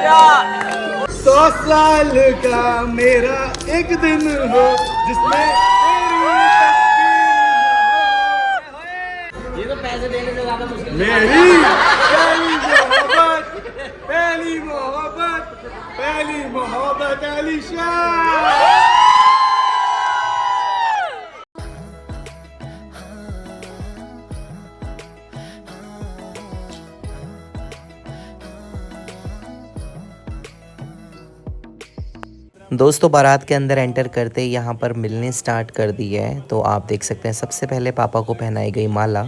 100 साल का मेरा एक दिन हो जिसमें ये तो पैसे देने से ज्यादा मुश्किल मेरी पहली मोहब्बत अलीशा। दोस्तों बारात के अंदर एंटर करते ही यहाँ पर मिलने स्टार्ट कर दी है। तो आप देख सकते हैं सबसे पहले पापा को पहनाई गई माला।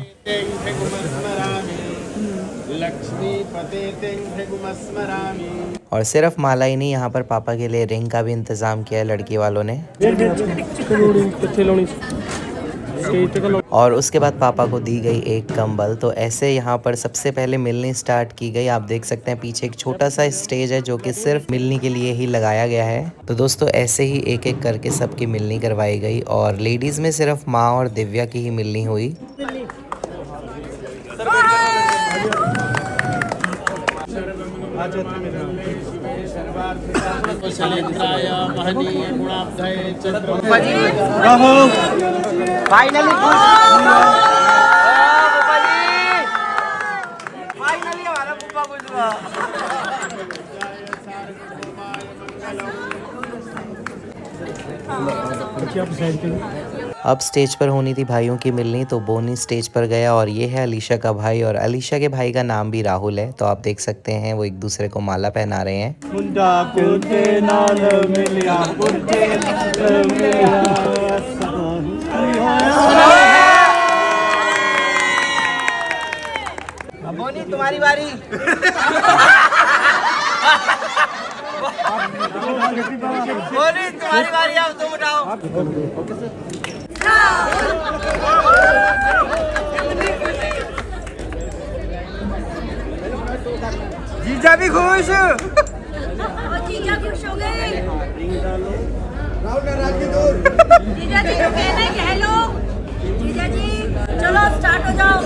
और सिर्फ माला ही नहीं, यहाँ पर पापा के लिए रिंग का भी इंतजाम किया है लड़की वालों ने। और उसके बाद पापा को दी गई एक कंबल। तो ऐसे यहाँ पर सबसे पहले मिलनी स्टार्ट की गई। आप देख सकते हैं पीछे एक छोटा सा स्टेज है जो कि सिर्फ मिलनी के लिए ही लगाया गया है। तो दोस्तों ऐसे ही एक एक करके सबकी मिलनी करवाई गई। और लेडीज में सिर्फ माँ और दिव्या की ही मिलनी हुई। फाइनली हमारा पुप्पा कुछ हुआ। अब स्टेज पर होनी थी भाइयों की मिलनी। तो बोनी स्टेज पर गया और ये है अलीशा का भाई। और अलीशा के भाई का नाम भी राहुल है। तो आप देख सकते हैं वो एक दूसरे को माला पहना रहे हैं। बोनी तुम्हारी बारी। बोनी तुम्हारी बारी, अब तुम उठाओ। जीजा भी खुश। जीजा खुश हो गए। जीजा जी को कहना है कि हेलो जीजा जी, चलो स्टार्ट हो जाओ।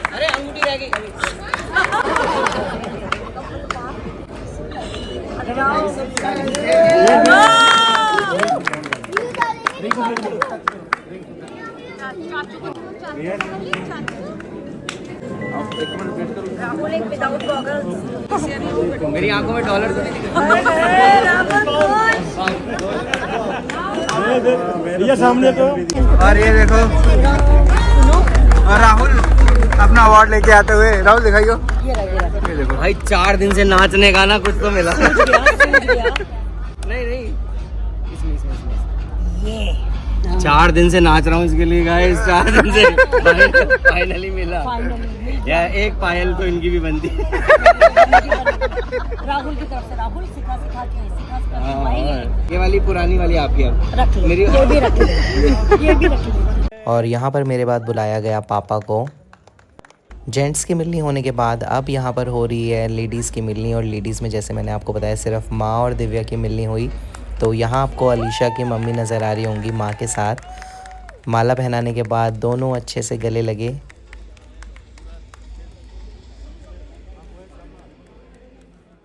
अरे अंगूठी रह गई। राहुल एक विदाउट गॉगल्स। मेरी आंखों में डॉलर तो नहीं दिख ये सामने तो। और ये देखो और राहुल अपना अवार्ड लेके आते हुए। राहुल दिखाइयो। ये देखो भाई, 4 दिन से नाचने का ना कुछ तो मिला। नहीं इसमें 4 दिन से नाच रहा हूँ इसके लिए गाइस। 4 दिन से फाइनली मिला। यार एक पायल तो इनकी भी बनती है। राहुल की तरफ से। राहुल सिखा के ये वाली पुरानी वाली आपकी। अब मेरी ये भी रख ली। और यहाँ पर मेरे बाद बुलाया गया पापा को। जेंट्स की मिलनी होने के बाद अब यहाँ पर हो रही है लेडीज़ की मिलनी। और लेडीज़ में जैसे मैंने आपको बताया सिर्फ माँ और दिव्या की मिलनी हुई। तो यहाँ आपको अलीशा की मम्मी नज़र आ रही होंगी माँ के साथ। माला पहनाने के बाद दोनों अच्छे से गले लगे।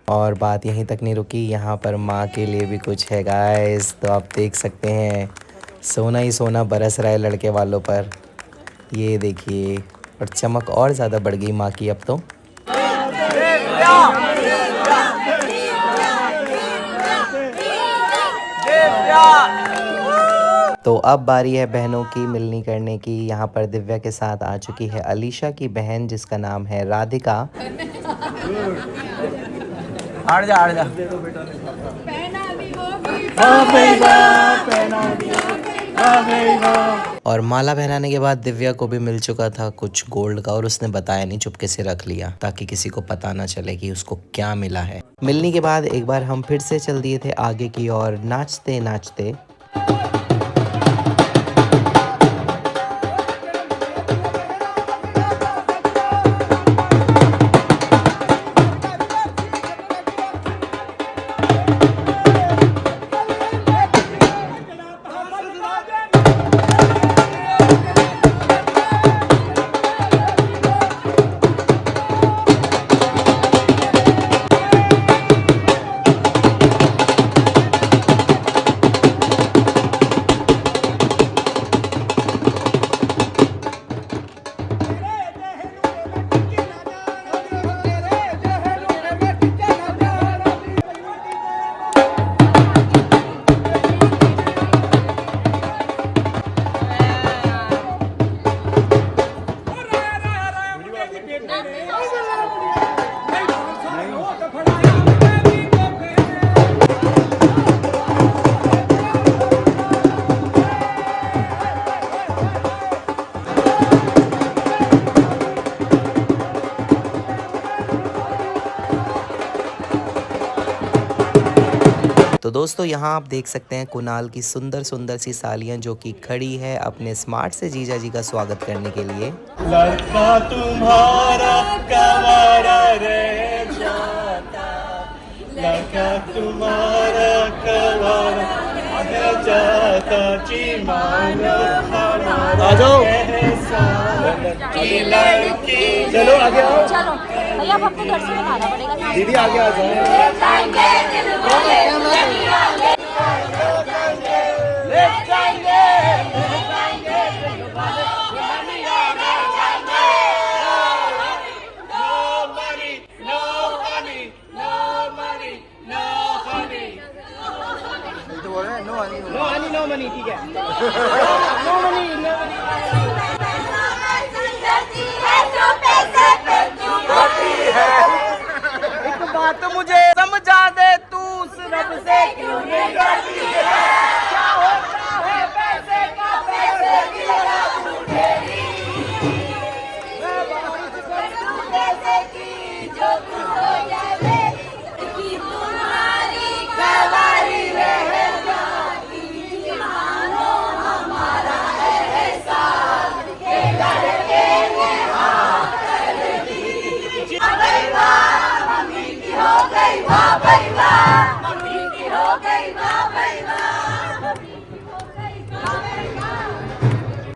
और बात यहीं तक नहीं रुकी, यहाँ पर माँ के लिए भी कुछ है गाइस। तो आप देख सकते हैं सोना ही सोना बरस रहा है लड़के वालों पर। ये देखिए, और चमक और ज़्यादा बढ़ गई माँ की अब तो। तो अब बारी है बहनों की मिलनी करने की। यहाँ पर दिव्या के साथ आ चुकी है अलीशा की बहन जिसका नाम है राधिका। हट जा। और माला पहनाने के बाद दिव्या को भी मिल चुका था कुछ गोल्ड का। और उसने बताया नहीं, चुपके से रख लिया ताकि किसी को पता ना चले कि उसको क्या मिला है। मिलने के बाद एक बार हम फिर से चल दिए थे आगे की ओर नाचते नाचते। दोस्तों यहाँ आप देख सकते हैं कुणाल की सुंदर सुंदर सी सालियाँ जो कि खड़ी है अपने स्मार्ट से जीजा जी का स्वागत करने के लिए। लड़का तुम्हारा कवारा रह जाता, लड़का तुम्हारा कवारा रह जाता, चीमानो हमारा की लड़की। चलो आगे आओ। चलो भैया, अब हमको घर से बनाना पड़ेगा ना। दीदी आगे आ नो मनी, ठीक है। No money, no money. एक बात मुझे समझा दे, तू उस रब से क्यों नहीं डरती है? क्या होता है पैसे का, पैसे की लगा तू तेरी। मैं बात करता पैसे की, जो तू हो जाए कि तुम्हारी कवारी रह जाती, मानो हमारा एहसास के लड़के ने हाथ कर दी। मम्मी की हो गई वाह भाई वाह, मम्मी की हो गई वाह भाई वाह, मम्मी की हो गई वाह भाई वाह।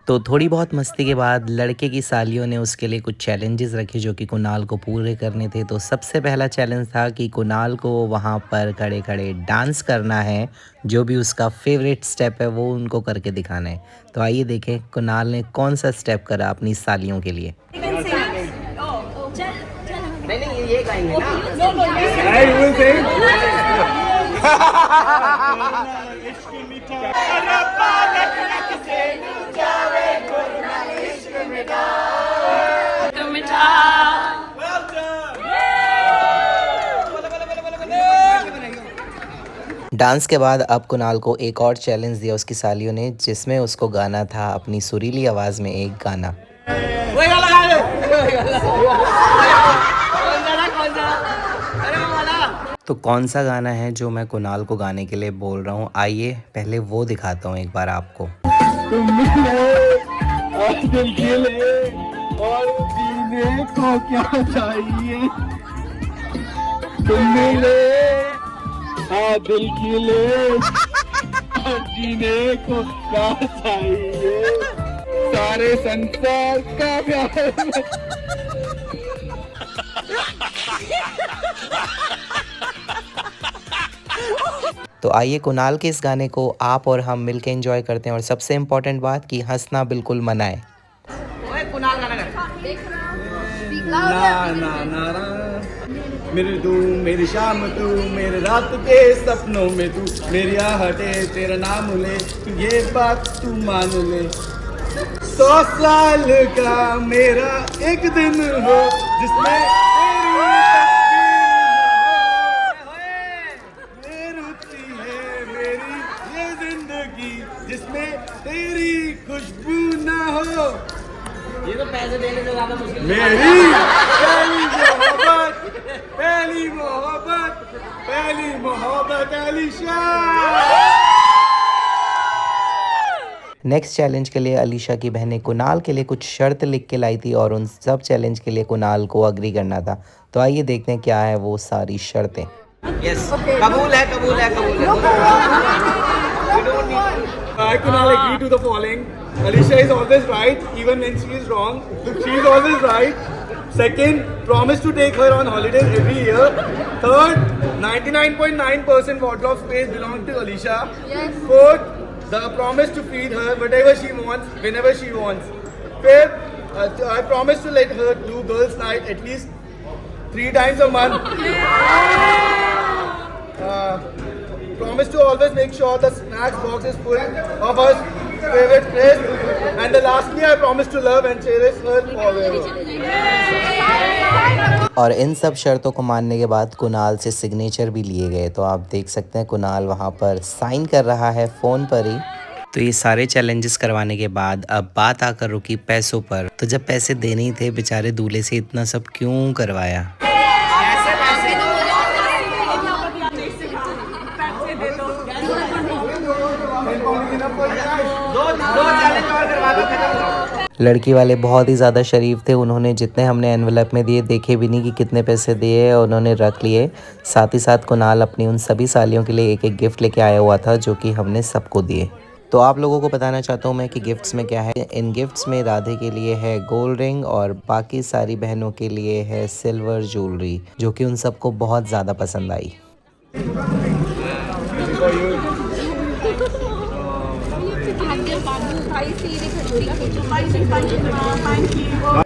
तो थोड़ी बहुत मस्ती के बाद लड़के की सालियों ने उसके लिए कुछ चैलेंजेस रखे जो कि कुणाल को पूरे करने थे। तो सबसे पहला चैलेंज था कि कुणाल को वहाँ पर खड़े खड़े डांस करना है, जो भी उसका फेवरेट स्टेप है वो उनको करके दिखाना है। तो आइए देखें कुणाल ने कौन सा स्टेप करा अपनी सालियों के लिए। नहीं ये गाएंगे ना। डांस के बाद अब कुणाल को एक और चैलेंज दिया उसकी सालियों ने, जिसमें उसको गाना था अपनी सुरीली आवाज़ में एक गाना। तो कौन सा गाना है जो मैं कुणाल को गाने के लिए बोल रहा हूँ, आइए पहले वो दिखाता हूँ एक बार आपको। तुम मिले और दिल खिले और जीने को क्या चाहिए, तुम मिले दिल खिले और जीने को क्या चाहिए, सारे संसार का प्यार। तो आइए कुणाल के इस गाने को आप और हम मिलके एंजॉय करते हैं, और सबसे इम्पोर्टेंट बात कि हंसना बिल्कुल मना है। मेरी तू मेरी शाम तू मेरे रात के सपनों में तू, मेरी आहटे तेरा नाम ले, ये बात तू मान ले। 100 साल का मेरा एक दिन हो जिसमें जिसमें तेरी खुशबू ना हो। ये तो पैसे देने से ज्यादा मुश्किल। मेरी पहली मोहब्बत अलीशा। नेक्स्ट चैलेंज के लिए अलीशा की बहनें कुणाल के लिए कुछ शर्त लिख के लाई थी, और उन सब चैलेंज के लिए कुणाल को अग्री करना था। तो आइए देखते हैं क्या है वो सारी शर्तें। यस, कबूल है, कबूल है, कबूल है। I Kunal agree to the following. Alisha is always right, even when she is wrong. She is always right. Second, promise to take her on holidays every year. Third, 99.9% wardrobe space belongs to Alisha. Yes. Fourth, the promise to feed her whatever she wants, whenever she wants. Fifth, I promise to let her do girls' night at least 3 times a month. Promise to always make sure the snacks box is full of her favorite crisps. And the lastly, I promise to love and cherish her forever. और इन सब शर्तों को मानने के बाद कुणाल से signature भी लिए गए। तो आप देख सकते हैं कुणाल वहाँ पर साइन कर रहा है फ़ोन पर ही। तो ये सारे चैलेंजेस करवाने के बाद अब बात आकर रुकी पैसों पर। तो जब पैसे देने ही थे, बेचारे दूल्हे से इतना सब क्यों करवाया। पैसे दे दो। लड़की वाले बहुत ही ज़्यादा शरीफ थे, उन्होंने जितने हमने एनवेलप में दिए देखे भी नहीं कि कितने पैसे दिए, उन्होंने रख लिए। साथ ही साथ कुणाल अपनी उन सभी सालियों के लिए एक एक गिफ्ट लेके आया हुआ था जो कि हमने सबको दिए। तो आप लोगों को बताना चाहता हूँ मैं कि गिफ्ट्स में क्या है। इन गिफ्ट्स में राधे के लिए है गोल्ड रिंग और बाकी सारी बहनों के लिए है सिल्वर ज्वेलरी, जो कि उन सबको बहुत ज़्यादा पसंद आई।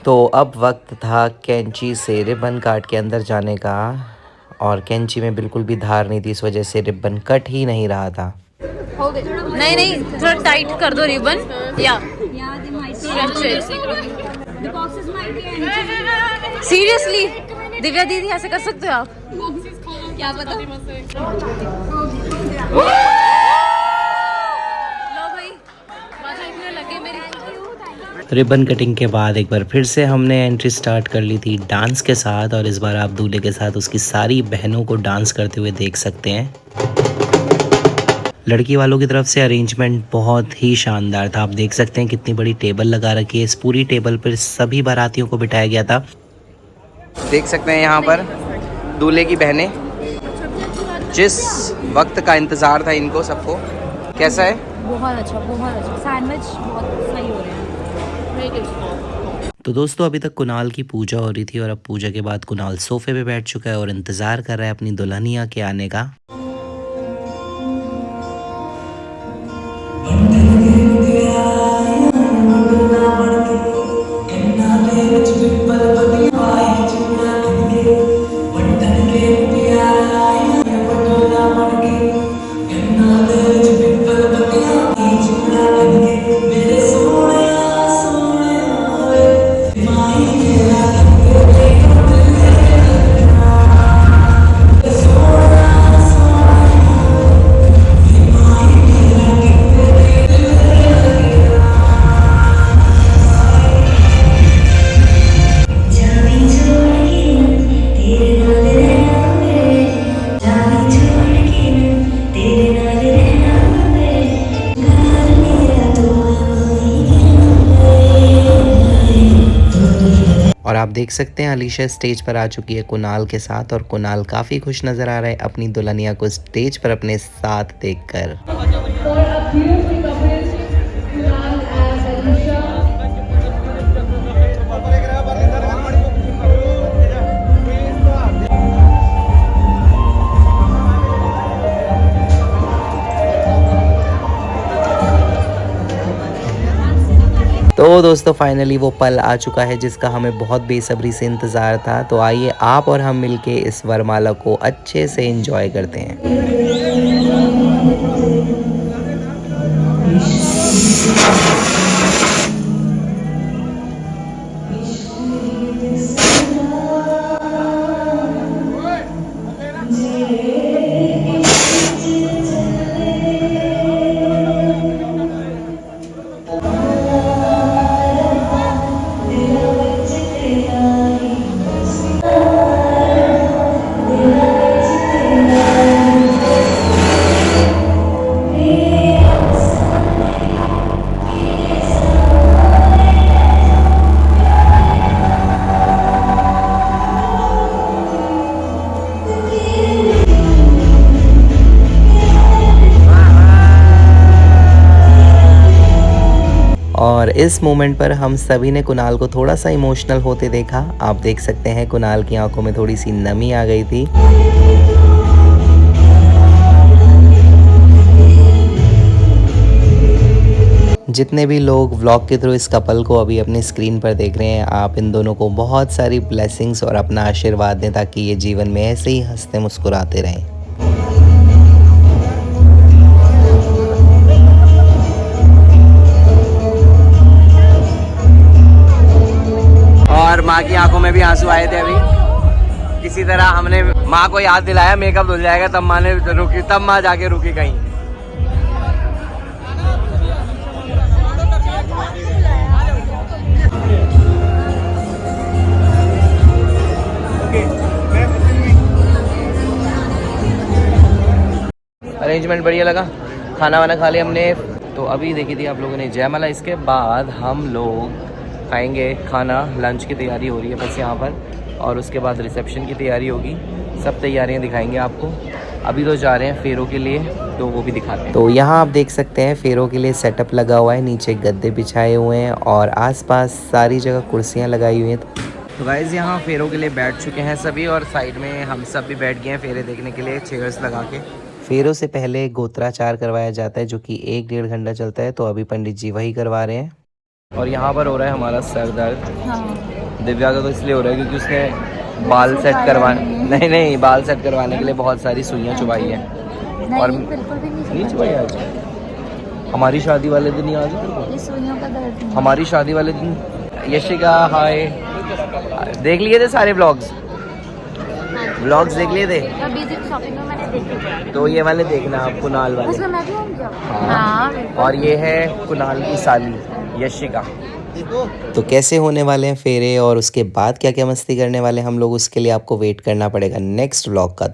तो अब वक्त था कैंची से रिबन काट के अंदर जाने का, और कैंची में बिल्कुल भी धार नहीं थी, इस वजह से रिबन कट ही नहीं रहा था। नहीं नहीं, थोड़ा टाइट कर दो रिबन या सीरियसली दिव्या दीदी ऐसे कर सकते हो आप? क्या पता। लो भाई, मजा इतने लगे मेरी। रिबन कटिंग के बाद एक बार फिर से हमने एंट्री स्टार्ट कर ली थी डांस के साथ, और इस बार आप दूल्हे के साथ उसकी सारी बहनों को डांस करते हुए देख सकते हैं। लड़की वालों की तरफ से अरेंजमेंट बहुत ही शानदार था। आप देख सकते हैं कितनी बड़ी टेबल लगा रखी है। इस पूरी टेबल पर सभी बारातियों को बिठाया गया था। देख सकते हैं यहाँ पर दूल्हे की बहनें, जिस वक्त का इंतज़ार था इनको सबको। कैसा है? बहुत अच्छा, बहुत अच्छा। सैंडविच बहुत सही हो रहे हैं। तो दोस्तों अभी तक कुणाल की पूजा हो रही थी, और अब पूजा के बाद कुणाल सोफे पे बैठ चुका है और इंतज़ार कर रहा है अपनी दुल्हनिया के आने का। और आप देख सकते हैं अलीशा स्टेज पर आ चुकी है कुणाल के साथ, और कुणाल काफ़ी खुश नज़र आ रहा है अपनी दुल्हनिया को स्टेज पर अपने साथ देखकर। तो दोस्तों फाइनली वो पल आ चुका है जिसका हमें बहुत बेसब्री से इंतज़ार था। तो आइए आप और हम मिलके इस वरमाला को अच्छे से एंजॉय करते हैं। और इस मोमेंट पर हम सभी ने कुणाल को थोड़ा सा इमोशनल होते देखा। आप देख सकते हैं कुणाल की आंखों में थोड़ी सी नमी आ गई थी। जितने भी लोग व्लॉग के थ्रू इस कपल को अभी अपनी स्क्रीन पर देख रहे हैं, आप इन दोनों को बहुत सारी ब्लेसिंग्स और अपना आशीर्वाद दें ताकि ये जीवन में ऐसे ही हंसते मुस्कुराते रहें। और माँ की आंखों में भी आंसू आए थे अभी। किसी तरह हमने माँ को याद दिलाया मेकअप धुल जाएगा, तब माँ ने रुकी, तब माँ जाके रुकी कहीं। अरेंजमेंट बढ़िया लगा। खाना वाना खा लिया हमने, तो अभी देखी थी आप लोगों ने जयमाला। इसके बाद हम लोग खाएंगे खाना, लंच की तैयारी हो रही है बस यहाँ पर, और उसके बाद रिसेप्शन की तैयारी होगी। सब तैयारियाँ दिखाएंगे आपको। अभी तो जा रहे हैं फेरों के लिए, तो वो भी दिखाते हैं। तो यहाँ आप देख सकते हैं फेरों के लिए सेटअप लगा हुआ है, नीचे गद्दे बिछाए हुए हैं और आसपास सारी जगह कुर्सियाँ लगाई हुई हैं। तो गाइज़ यहाँ फेरों के लिए बैठ चुके हैं सभी, और साइड में हम सब भी बैठ गए हैं फेरे देखने के लिए चेयर्स लगा के। फेरों से पहले गोत्राचार करवाया जाता है जो कि 1-1.5 घंटा चलता है, तो अभी पंडित जी वही करवा रहे हैं। और यहाँ पर हो रहा है हमारा सर दर्द। दिव्या का तो इसलिए हो रहा है क्योंकि उसने बाल सेट करवाने नहीं बाल सेट करवाने के लिए बहुत सारी सुइयाँ चुभाई है। और बिल्कुल भी नहीं चुभाई आज। हमारी शादी वाले दिन ही आज ये सुइयों का दर्द है। हमारी शादी वाले दिन यशिका हाय देख लिए थे सारे व्लॉग्स देख लिए थे। अभी तक शॉपिंग में मैंने देखे। तो ये वाले देखना आप, कुणाल वाले। उसमें मैं भी होंगी। हाँ। और ये है कुणाल की साली यशिका। तो कैसे होने वाले हैं फेरे और उसके बाद क्या क्या मस्ती करने वाले हम लोग, उसके लिए आपको वेट करना पड़ेगा नेक्स्ट व्लॉग का।